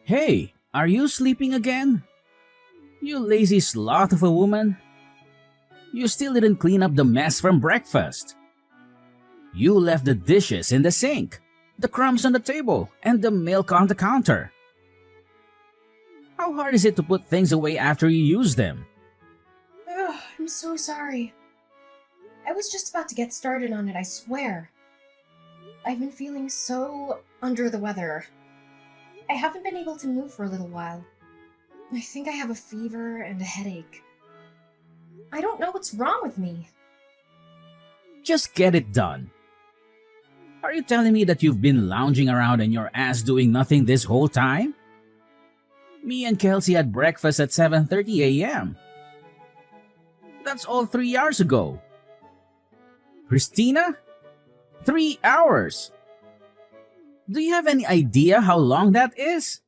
Hey, are you sleeping again? You lazy sloth of a woman. You still didn't clean up the mess from breakfast. You left the dishes in the sink, the crumbs on the table, and the milk on the counter. How hard is it to put things away after you use them? Ugh, I'm so sorry. I was just about to get started on it, I swear. I've been feeling so under the weather. I haven't been able to move for a little while. I think I have a fever and a headache. I don't know what's wrong with me. Just get it done. Are you telling me that you've been lounging around in your ass doing nothing this whole time? Me and Kelsey had breakfast at 7:30 a.m. That's all 3 hours ago. Christina? 3 hours! Do you have any idea how long that is?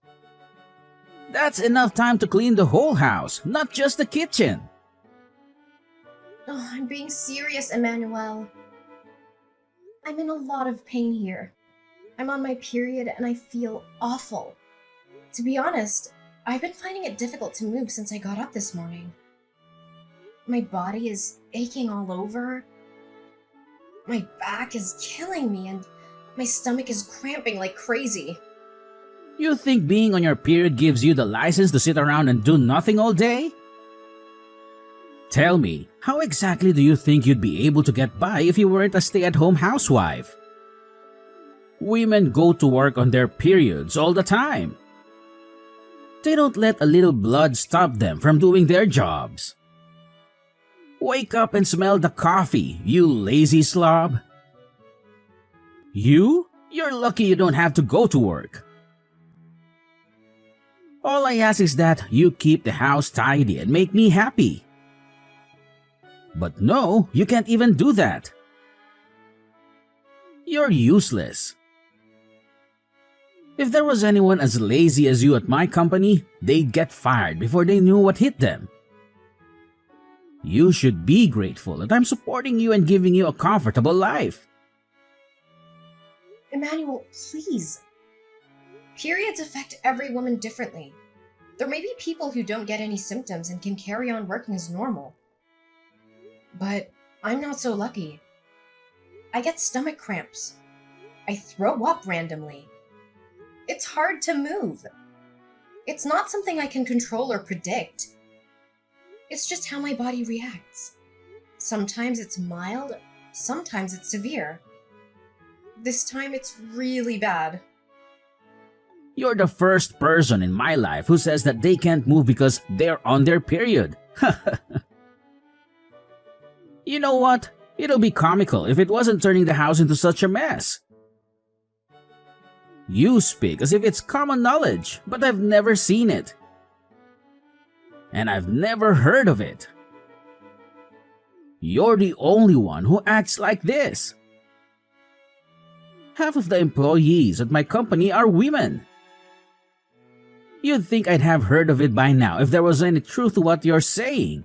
That's enough time to clean the whole house, not just the kitchen. Oh, I'm being serious, Emmanuel. I'm in a lot of pain here. I'm on my period and I feel awful. To be honest, I've been finding it difficult to move since I got up this morning. My body is aching all over. My back is killing me and my stomach is cramping like crazy. You think being on your period gives you the license to sit around and do nothing all day? Tell me, how exactly do you think you'd be able to get by if you weren't a stay-at-home housewife? Women go to work on their periods all the time. They don't let a little blood stop them from doing their jobs. Wake up and smell the coffee, you lazy slob. You're lucky you don't have to go to work. All I ask is that you keep the house tidy and make me happy. But no, you can't even do that. You're useless. If there was anyone as lazy as you at my company, they'd get fired before they knew what hit them. You should be grateful that I'm supporting you and giving you a comfortable life. Emmanuel, please. Periods affect every woman differently. There may be people who don't get any symptoms and can carry on working as normal. But I'm not so lucky. I get stomach cramps. I throw up randomly. It's hard to move. It's not something I can control or predict. It's just how my body reacts. Sometimes it's mild, sometimes it's severe. This time it's really bad. You're the first person in my life who says that they can't move because they're on their period. You know what? It'll be comical if it wasn't turning the house into such a mess. You speak as if it's common knowledge, but I've never seen it. And I've never heard of it. You're the only one who acts like this. Half of the employees at my company are women. You'd think I'd have heard of it by now if there was any truth to what you're saying.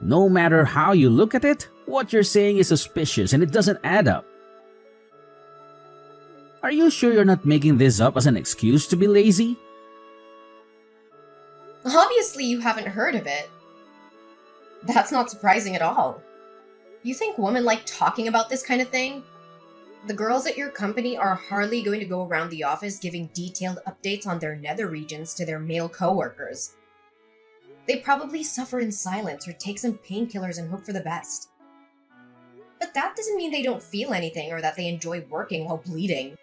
No matter how you look at it, what you're saying is suspicious and it doesn't add up. Are you sure you're not making this up as an excuse to be lazy? Obviously, you haven't heard of it. That's not surprising at all. You think women like talking about this kind of thing? The girls at your company are hardly going to go around the office giving detailed updates on their nether regions to their male coworkers. They probably suffer in silence or take some painkillers and hope for the best. But that doesn't mean they don't feel anything or that they enjoy working while bleeding.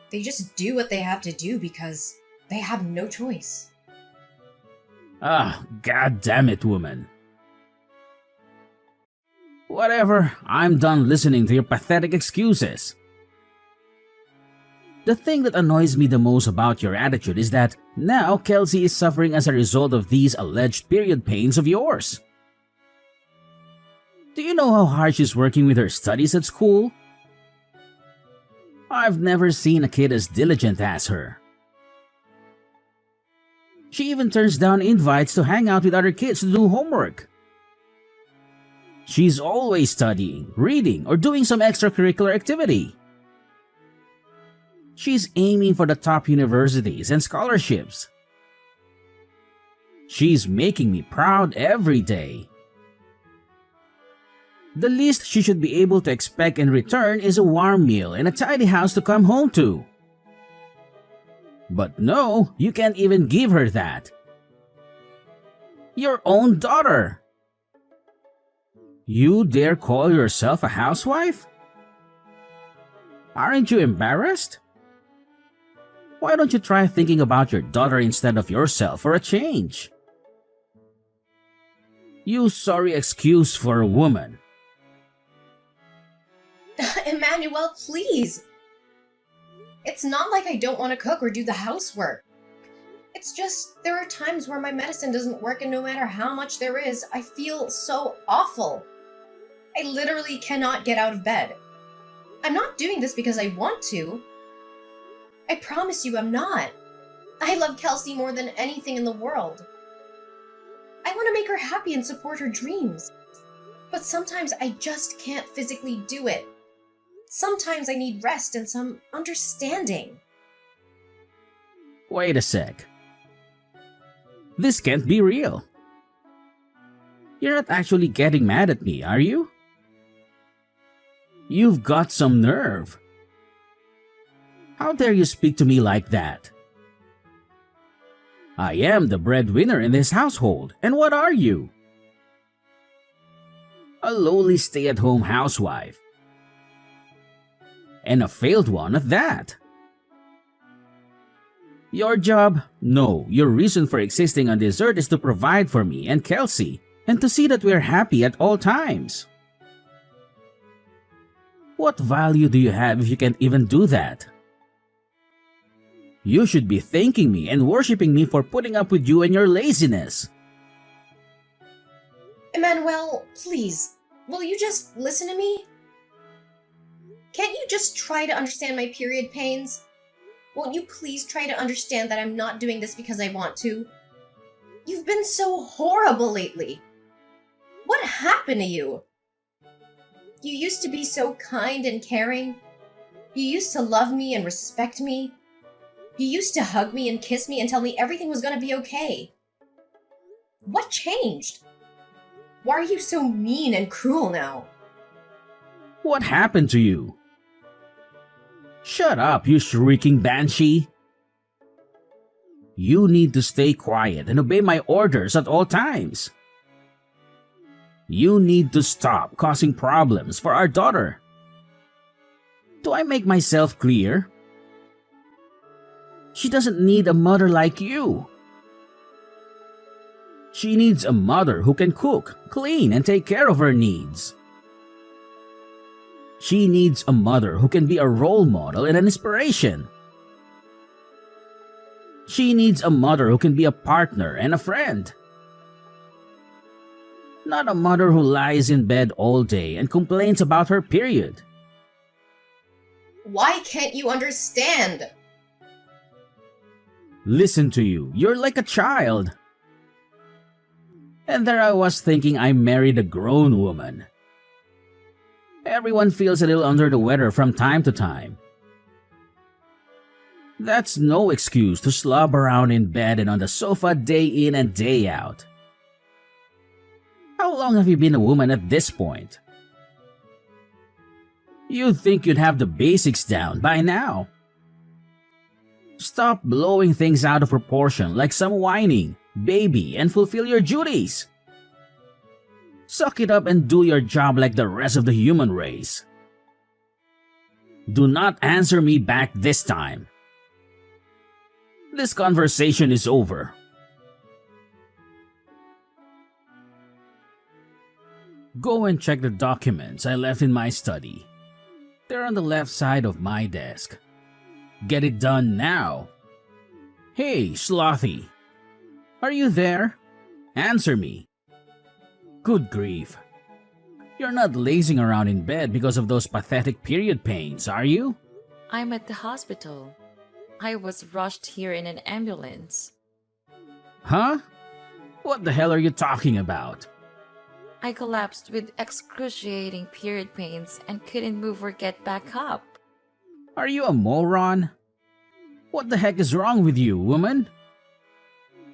They just do what they have to do because they have no choice. Ah, god damn it, woman. Whatever, I'm done listening to your pathetic excuses. The thing that annoys me the most about your attitude is that now Kelsey is suffering as a result of these alleged period pains of yours. Do you know how hard she's working with her studies at school? I've never seen a kid as diligent as her. She even turns down invites to hang out with other kids to do homework. She's always studying, reading, or doing some extracurricular activity. She's aiming for the top universities and scholarships. She's making me proud every day. The least she should be able to expect in return is a warm meal and a tidy house to come home to. But no, you can't even give her that. Your own daughter. You dare call yourself a housewife? Aren't you embarrassed? Why don't you try thinking about your daughter instead of yourself for a change? You sorry excuse for a woman. Emmanuel, please! It's not like I don't want to cook or do the housework. It's just there are times where my medicine doesn't work, and no matter how much there is, I feel so awful. I literally cannot get out of bed. I'm not doing this because I want to. I promise you I'm not. I love Kelsey more than anything in the world. I want to make her happy and support her dreams. But sometimes I just can't physically do it. Sometimes I need rest and some understanding. Wait a sec. This can't be real. You're not actually getting mad at me, are you? You've got some nerve. How dare you speak to me like that? I am the breadwinner in this household, and what are you? A lowly stay-at-home housewife. And a failed one at that. Your job? No, your reason for existing on this earth is to provide for me and Kelsey, and to see that we're happy at all times. What value do you have if you can't even do that? You should be thanking me and worshiping me for putting up with you and your laziness. Emmanuel, please, will you just listen to me? Can't you just try to understand my period pains? Won't you please try to understand that I'm not doing this because I want to? You've been so horrible lately. What happened to you? You used to be so kind and caring. You used to love me and respect me. You used to hug me and kiss me and tell me everything was gonna be okay. What changed? Why are you so mean and cruel now? What happened to you? Shut up, you shrieking banshee. You need to stay quiet and obey my orders at all times. You need to stop causing problems for our daughter. Do I make myself clear? She doesn't need a mother like you. She needs a mother who can cook, clean, and take care of her needs. She needs a mother who can be a role model and an inspiration. She needs a mother who can be a partner and a friend. Not a mother who lies in bed all day and complains about her period. Why can't you understand? Listen to you, you're like a child. And there I was thinking I married a grown woman. Everyone feels a little under the weather from time to time. That's no excuse to slob around in bed and on the sofa day in and day out. How long have you been a woman at this point? You'd think you'd have the basics down by now. Stop blowing things out of proportion like some whining baby and fulfill your duties. Suck it up and do your job like the rest of the human race. Do not answer me back this time. This conversation is over. Go and check the documents I left in my study. They're on the left side of my desk. Get it done now. Hey, Slothy. Are you there? Answer me. Good grief. You're not lazing around in bed because of those pathetic period pains, are you? I'm at the hospital. I was rushed here in an ambulance. Huh? What the hell are you talking about? I collapsed with excruciating period pains and couldn't move or get back up. Are you a moron? What the heck is wrong with you, woman?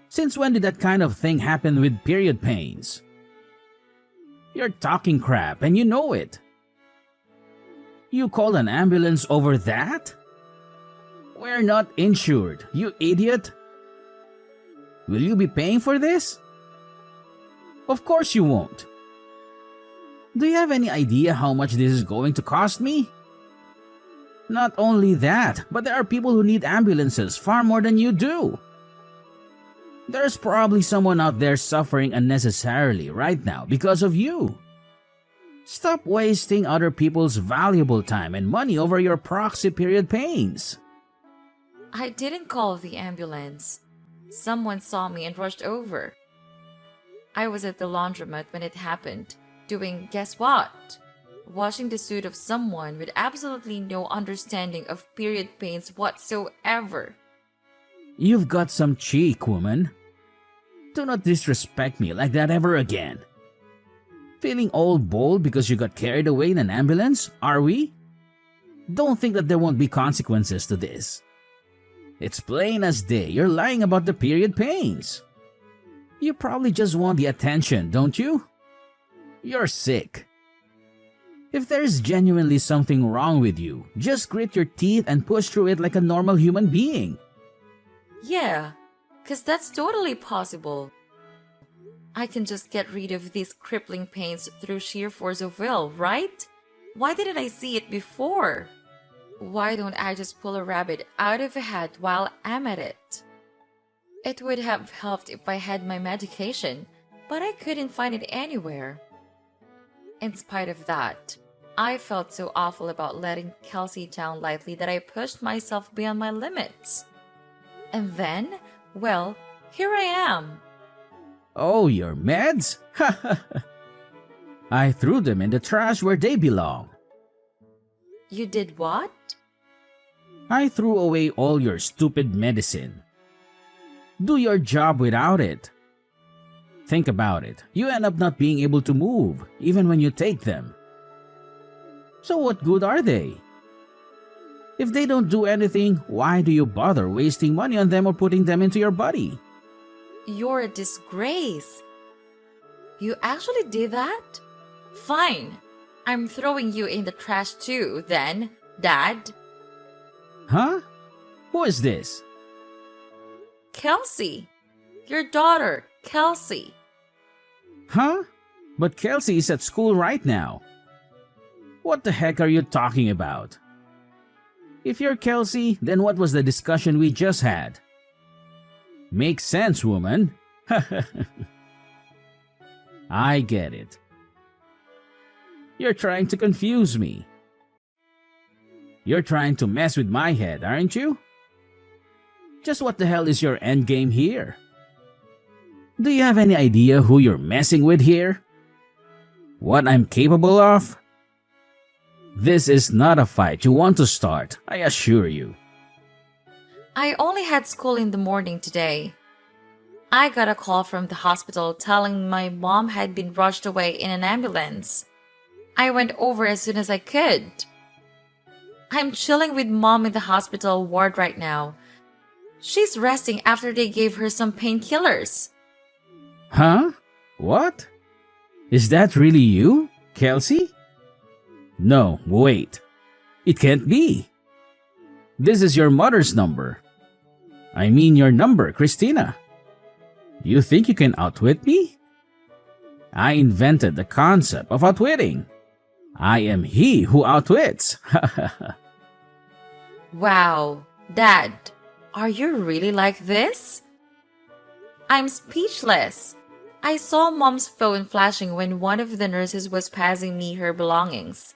Since when did that kind of thing happen with period pains? You're talking crap and you know it. You called an ambulance over that? We're not insured, you idiot. Will you be paying for this? Of course you won't. Do you have any idea how much this is going to cost me? Not only that, but there are people who need ambulances far more than you do. There's probably someone out there suffering unnecessarily right now because of you. Stop wasting other people's valuable time and money over your proxy period pains. I didn't call the ambulance. Someone saw me and rushed over. I was at the laundromat when it happened, doing guess what? Washing the suit of someone with absolutely no understanding of period pains whatsoever. You've got some cheek, woman. Do not disrespect me like that ever again. Feeling all bold because you got carried away in an ambulance, are we? Don't think that there won't be consequences to this. It's plain as day you're lying about the period pains. You probably just want the attention, don't you? You're sick. If there's genuinely something wrong with you, just grit your teeth and push through it like a normal human being. Yeah, 'cause that's totally possible. I can just get rid of these crippling pains through sheer force of will, right? Why didn't I see it before? Why don't I just pull a rabbit out of a hat while I'm at it? It would have helped if I had my medication, but I couldn't find it anywhere. In spite of that, I felt so awful about letting Kelsey down lightly that I pushed myself beyond my limits. And then, well, here I am. Oh, your meds? I threw them in the trash where they belong. You did what? I threw away all your stupid medicine. Do your job without it. Think about it. You end up not being able to move, even when you take them. So what good are they? If they don't do anything, why do you bother wasting money on them or putting them into your body? You're a disgrace. You actually did that? Fine. I'm throwing you in the trash too, then, Dad. Huh? Who is this? Kelsey. Your daughter, Kelsey. Huh? But Kelsey is at school right now. What the heck are you talking about? If you're Kelsey, then what was the discussion we just had? Makes sense, woman. I get it. You're trying to confuse me. You're trying to mess with my head, aren't you? Just what the hell is your endgame here? Do you have any idea who you're messing with here? What I'm capable of? This is not a fight you want to start, I assure you. I only had school in the morning today. I got a call from the hospital telling my mom had been rushed away in an ambulance. I went over as soon as I could. I'm chilling with mom in the hospital ward right now. She's resting after they gave her some painkillers. Huh? What? Is that really you, Kelsey? No, wait. It can't be. This is your mother's number. I mean your number, Christina. You think you can outwit me? I invented the concept of outwitting. I am he who outwits. Wow, Dad, are you really like this? I'm speechless. I saw Mom's phone flashing when one of the nurses was passing me her belongings.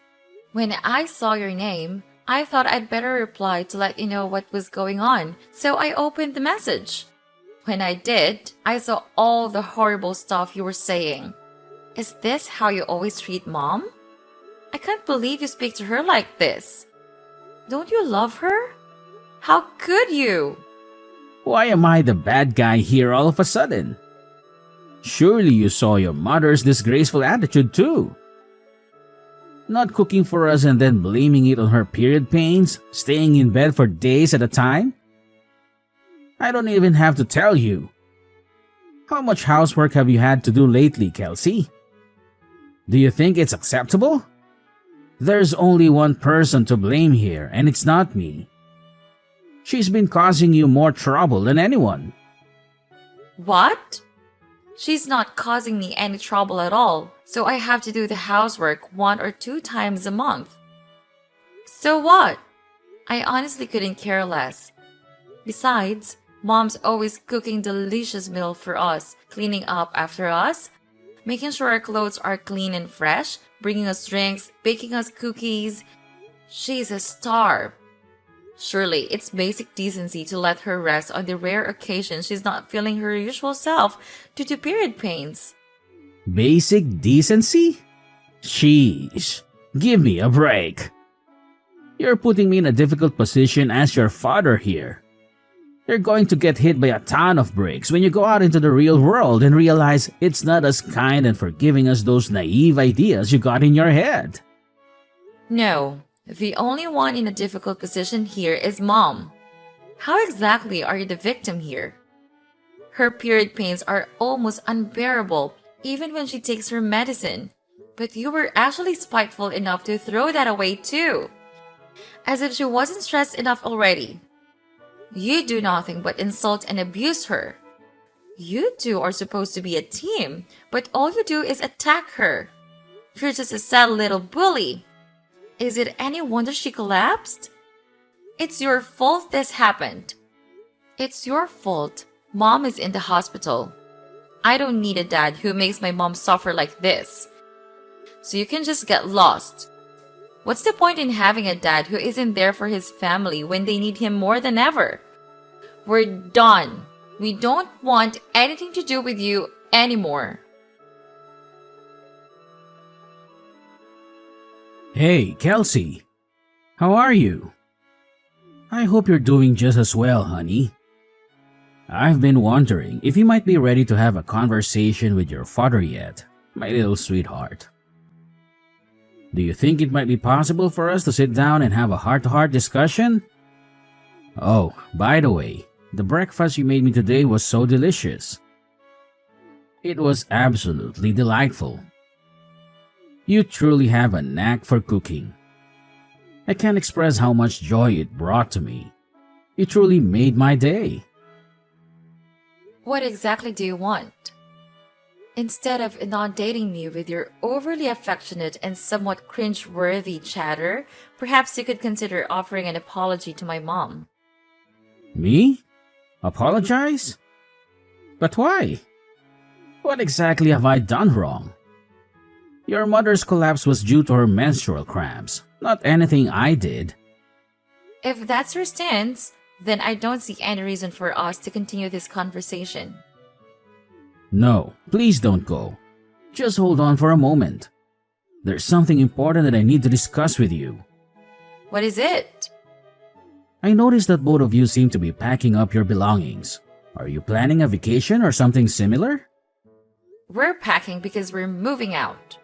When I saw your name, I thought I'd better reply to let you know what was going on, so I opened the message. When I did, I saw all the horrible stuff you were saying. Is this how you always treat Mom? I can't believe you speak to her like this. Don't you love her? How could you? Why am I the bad guy here all of a sudden? Surely you saw your mother's disgraceful attitude too. Not cooking for us and then blaming it on her period pains, staying in bed for days at a time. I don't even have to tell you. How much housework have you had to do lately, Kelsey? Do you think it's acceptable? There's only one person to blame here, and it's not me. She's been causing you more trouble than anyone. What? She's not causing me any trouble at all, so I have to do the housework 1 or 2 times a month. So what? I honestly couldn't care less. Besides, Mom's always cooking delicious meal for us, cleaning up after us, making sure our clothes are clean and fresh, bringing us drinks, baking us cookies. She's a star. Surely, it's basic decency to let her rest on the rare occasion she's not feeling her usual self due to period pains. Basic decency? Sheesh. Give me a break. You're putting me in a difficult position as your father here. You're going to get hit by a ton of bricks when you go out into the real world and realize it's not as kind and forgiving as those naive ideas you got in your head. No, the only one in a difficult position here is Mom. How exactly are you the victim here? Her period pains are almost unbearable even when she takes her medicine. But you were actually spiteful enough to throw that away too. As if she wasn't stressed enough already. You do nothing but insult and abuse her. You two are supposed to be a team, but all you do is attack her. You're just a sad little bully. Is it any wonder she collapsed? It's your fault this happened. It's your fault. Mom is in the hospital. I don't need a dad who makes my mom suffer like this. So you can just get lost. What's the point in having a dad who isn't there for his family when they need him more than ever? We're done. We don't want anything to do with you anymore. Hey, Kelsey. How are you? I hope you're doing just as well, honey. I've been wondering if you might be ready to have a conversation with your father yet, my little sweetheart. Do you think it might be possible for us to sit down and have a heart-to-heart discussion? Oh, by the way, the breakfast you made me today was so delicious. It was absolutely delightful. You truly have a knack for cooking. I can't express how much joy it brought to me. You truly made my day. What exactly do you want? Instead of inundating me with your overly affectionate and somewhat cringe-worthy chatter, perhaps you could consider offering an apology to my mom. Me? Apologize? But why? What exactly have I done wrong? Your mother's collapse was due to her menstrual cramps, not anything I did. If that's your stance, then I don't see any reason for us to continue this conversation. No, please don't go. Just hold on for a moment. There's something important that I need to discuss with you. What is it? I noticed that both of you seem to be packing up your belongings. Are you planning a vacation or something similar? We're packing because we're moving out.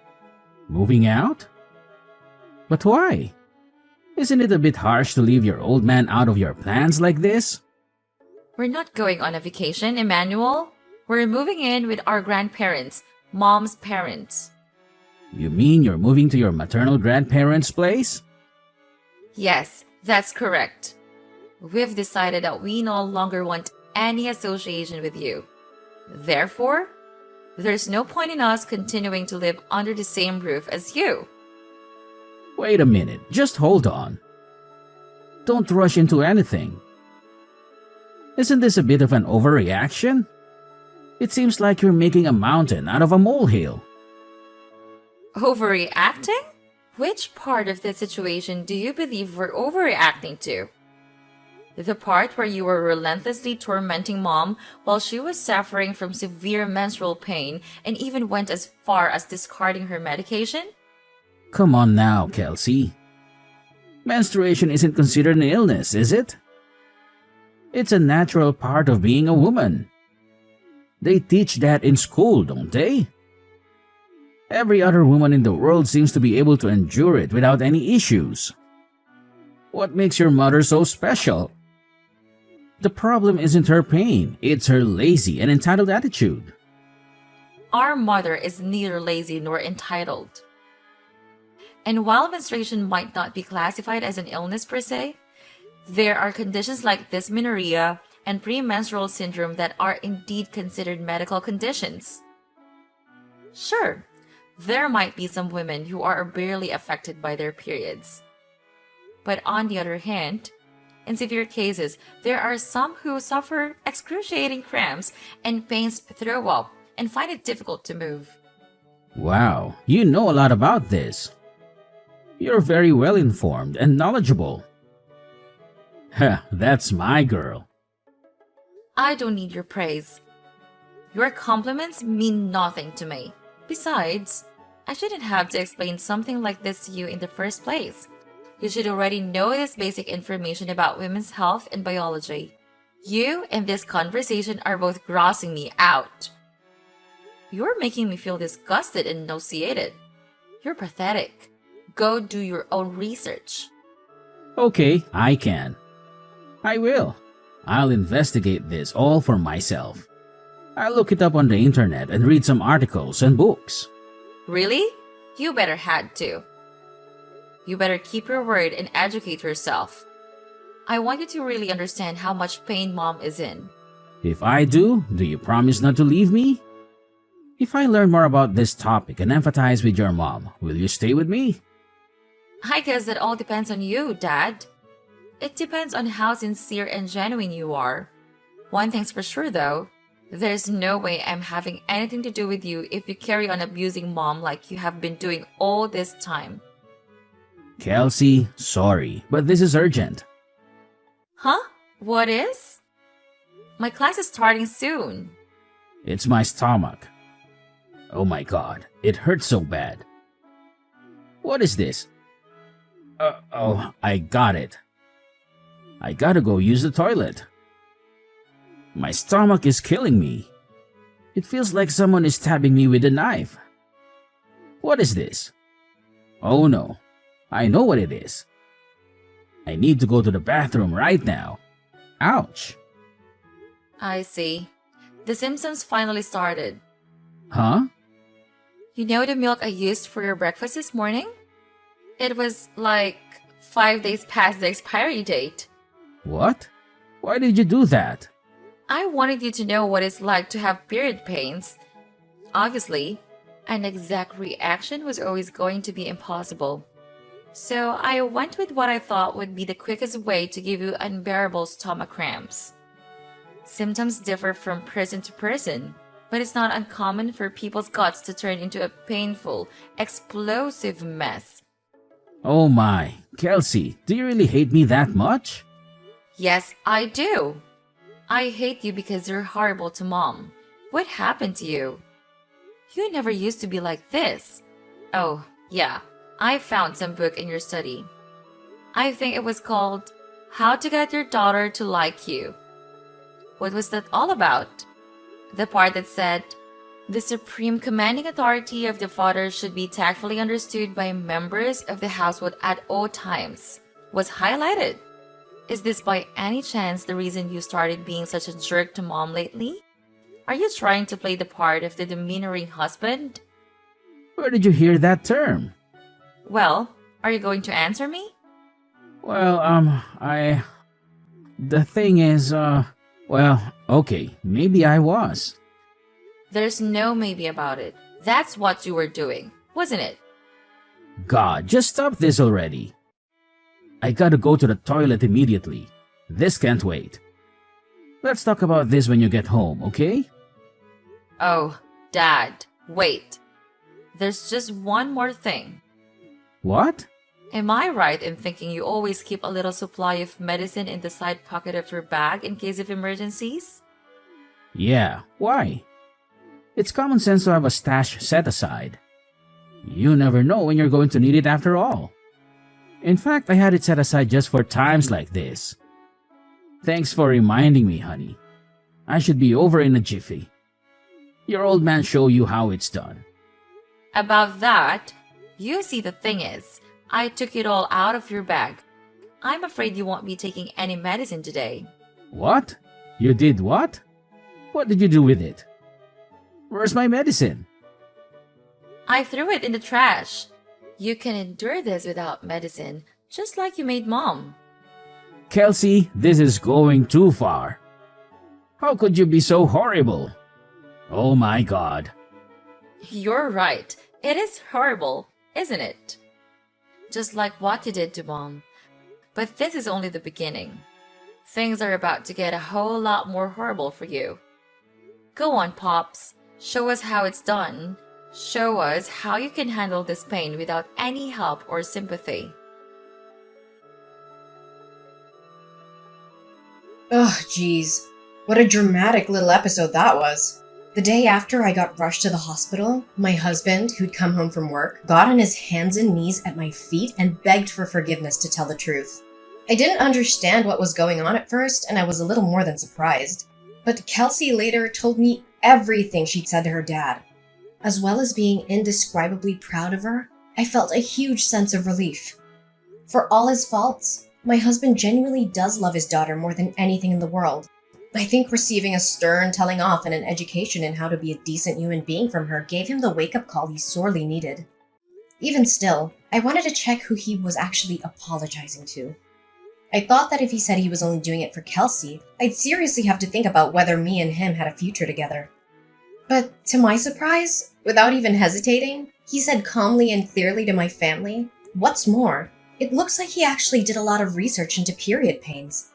Moving out? But why? Isn't it a bit harsh to leave your old man out of your plans like this? We're not going on a vacation, Emmanuel. We're moving in with our grandparents, Mom's parents. You mean you're moving to your maternal grandparents' place? Yes, that's correct. We've decided that we no longer want any association with you. Therefore, there's no point in us continuing to live under the same roof as you. Wait a minute, just hold on. Don't rush into anything. Isn't this a bit of an overreaction? It seems like you're making a mountain out of a molehill. Overreacting? Which part of the situation do you believe we're overreacting to? The part where you were relentlessly tormenting Mom while she was suffering from severe menstrual pain and even went as far as discarding her medication? Come on now, Kelsey. Menstruation isn't considered an illness, is it? It's a natural part of being a woman. They teach that in school, don't they? Every other woman in the world seems to be able to endure it without any issues. What makes your mother so special? The problem isn't her pain, it's her lazy and entitled attitude. Our mother is neither lazy nor entitled. And while menstruation might not be classified as an illness per se, there are conditions like dysmenorrhea and premenstrual syndrome that are indeed considered medical conditions. Sure, there might be some women who are barely affected by their periods. But on the other hand, in severe cases, there are some who suffer excruciating cramps and pains, throw up, and find it difficult to move. Wow, you know a lot about this. You're very well informed and knowledgeable. Heh, that's my girl. I don't need your praise. Your compliments mean nothing to me. Besides, I shouldn't have to explain something like this to you in the first place. You should already know this basic information about women's health and biology. You and this conversation are both grossing me out. You're making me feel disgusted and nauseated. You're pathetic. Go do your own research. Okay, I can. I will. I'll investigate this all for myself. I'll look it up on the internet and read some articles and books. Really? You better had to. You better keep your word and educate yourself. I want you to really understand how much pain Mom is in. If I do you promise not to leave me? If I learn more about this topic and empathize with your mom, will you stay with me? I guess that all depends on you, Dad. It depends on how sincere and genuine you are. One thing's for sure, though. There's no way I'm having anything to do with you if you carry on abusing Mom like you have been doing all this time. Kelsey, sorry, but this is urgent. Huh? What is? My class is starting soon. It's my stomach. Oh my god, it hurts so bad. What is this? Oh, I got it. I gotta go use the toilet. My stomach is killing me. It feels like someone is stabbing me with a knife. What is this? Oh no, I know what it is. I need to go to the bathroom right now. Ouch. I see. The symptoms finally started. Huh? You know the milk I used for your breakfast this morning? It was like 5 days past the expiry date. What? Why did you do that? I wanted you to know what it's like to have period pains. Obviously, an exact reaction was always going to be impossible. So I went with what I thought would be the quickest way to give you unbearable stomach cramps. Symptoms differ from person to person, but it's not uncommon for people's guts to turn into a painful, explosive mess. Oh my, Kelsey, do you really hate me that much? Yes, I do. I hate you because you're horrible to Mom. What happened to you? You never used to be like this. Oh, yeah. I found some book in your study. I think it was called How to Get Your Daughter to Like You. What was that all about? The part that said, the supreme commanding authority of the father should be tactfully understood by members of the household at all times, was highlighted. Is this by any chance the reason you started being such a jerk to Mom lately? Are you trying to play the part of the demeanoring husband? Where did you hear that term? Well, are you going to answer me? Well, The thing is, well, okay, maybe I was. There's no maybe about it. That's what you were doing, wasn't it? God, just stop this already. I gotta go to the toilet immediately. This can't wait. Let's talk about this when you get home, okay? Oh, Dad, wait. There's just one more thing. What? Am I right in thinking you always keep a little supply of medicine in the side pocket of your bag in case of emergencies? Yeah, why? It's common sense to have a stash set aside. You never know when you're going to need it after all. In fact, I had it set aside just for times like this. Thanks for reminding me, honey. I should be over in a jiffy. Your old man show you how it's done. About that, you see, the thing is, I took it all out of your bag. I'm afraid you won't be taking any medicine today. What? You did what? What did you do with it? Where's my medicine? I threw it in the trash. You can endure this without medicine, just like you made Mom. Kelsey, this is going too far. How could you be so horrible? Oh my god. You're right. It is horrible, isn't it? Just like what you did to Mom. But this is only the beginning. Things are about to get a whole lot more horrible for you. Go on, Pops. Show us how it's done. Show us how you can handle this pain without any help or sympathy. Ugh, geez. What a dramatic little episode that was. The day after I got rushed to the hospital, my husband, who'd come home from work, got on his hands and knees at my feet and begged for forgiveness to tell the truth. I didn't understand what was going on at first, and I was a little more than surprised. But Kelsey later told me everything she'd said to her dad. As well as being indescribably proud of her, I felt a huge sense of relief. For all his faults, my husband genuinely does love his daughter more than anything in the world. I think receiving a stern telling off and an education in how to be a decent human being from her gave him the wake-up call he sorely needed. Even still, I wanted to check who he was actually apologizing to. I thought that if he said he was only doing it for Kelsey, I'd seriously have to think about whether me and him had a future together. But to my surprise, without even hesitating, he said calmly and clearly to my family, "What's more, it looks like he actually did a lot of research into period pains."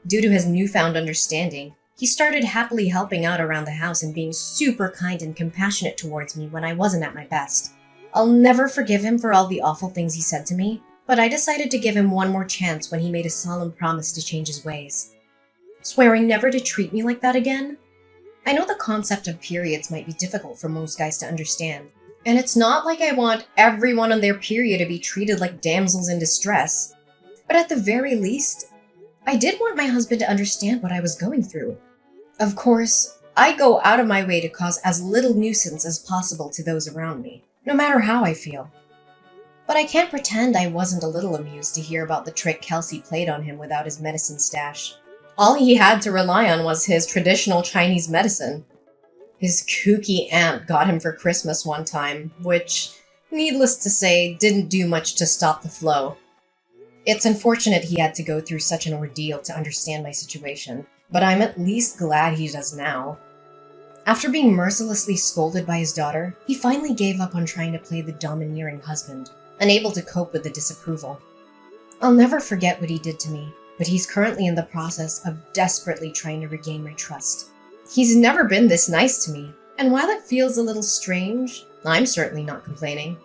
Due to his newfound understanding, he started happily helping out around the house and being super kind and compassionate towards me when I wasn't at my best. I'll never forgive him for all the awful things he said to me, but I decided to give him one more chance when he made a solemn promise to change his ways. Swearing never to treat me like that again? I know the concept of periods might be difficult for most guys to understand, and it's not like I want everyone on their period to be treated like damsels in distress, but at the very least, I did want my husband to understand what I was going through. Of course, I go out of my way to cause as little nuisance as possible to those around me, no matter how I feel. But I can't pretend I wasn't a little amused to hear about the trick Kelsey played on him without his medicine stash. All he had to rely on was his traditional Chinese medicine. His kooky aunt got him for Christmas one time, which, needless to say, didn't do much to stop the flow. It's unfortunate he had to go through such an ordeal to understand my situation, but I'm at least glad he does now. After being mercilessly scolded by his daughter, he finally gave up on trying to play the domineering husband, unable to cope with the disapproval. I'll never forget what he did to me, but he's currently in the process of desperately trying to regain my trust. He's never been this nice to me, and while it feels a little strange, I'm certainly not complaining.